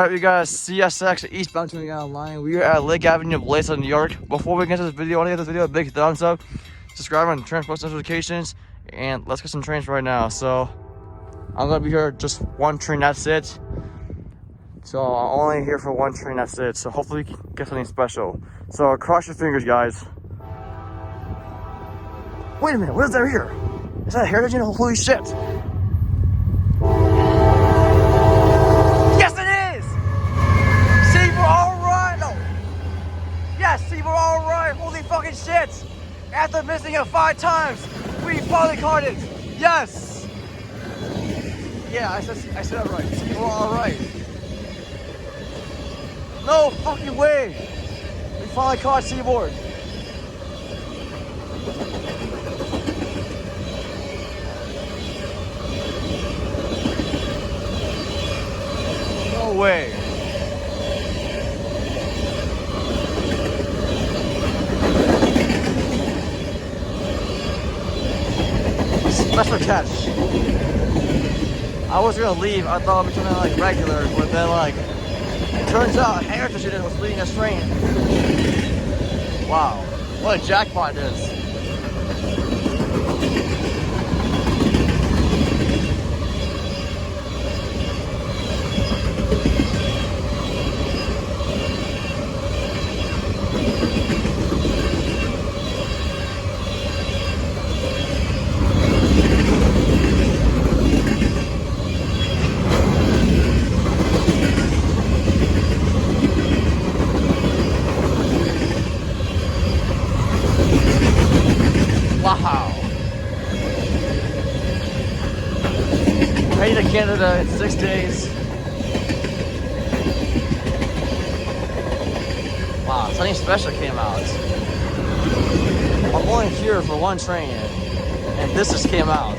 Alright, we got a CSX eastbound coming out online. We are at Lake Avenue, Blasdell, New York. Before we get into this video, I want to give this video a big thumbs up. Subscribe on transport notifications, and let's get some trains right now. So, I'm going to be here just one train, that's it. So, I'm only here for one train, that's it. So, hopefully, we can get something special. So, cross your fingers, guys. Wait a minute, what is that here? Is that a heritage? Holy shit! Yes, it is! Seaboard, alright! No. Yes, Seaboard, alright! Holy fucking shit! After missing it 5 times, we finally caught it! Yes! Yeah, I said that right. Seaboard, alright. No fucking way! We finally caught Seaboard. No way. Special catch. I was gonna leave. I thought it'd be something like regular, but then like it turns out Heritage Unit was leading this train. Wow, what a jackpot it is. Wow. Heading to Canada in 6 days. Wow, something special came out. I'm only here for one train, and this just came out.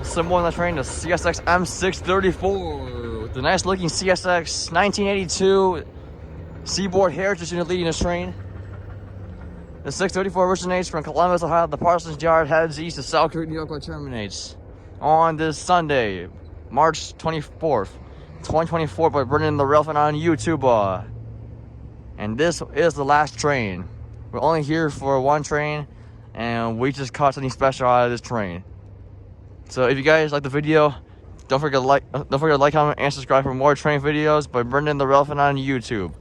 Some more on the train, the CSX M634 with the nice looking CSX 1982 Seaboard Heritage Unit leading this train. The 634 originates from Columbus, Ohio. The Parsons yard heads east to Selkirk, New York, where it terminates on this Sunday, March 24th, 2024, by burning the Railfanning on YouTube. And this is the last train. We're only here for one train, and we just caught something special out of this train. So if you guys like the video, don't forget to like, comment, and subscribe for more train videos by Brendan the Railfanning on YouTube.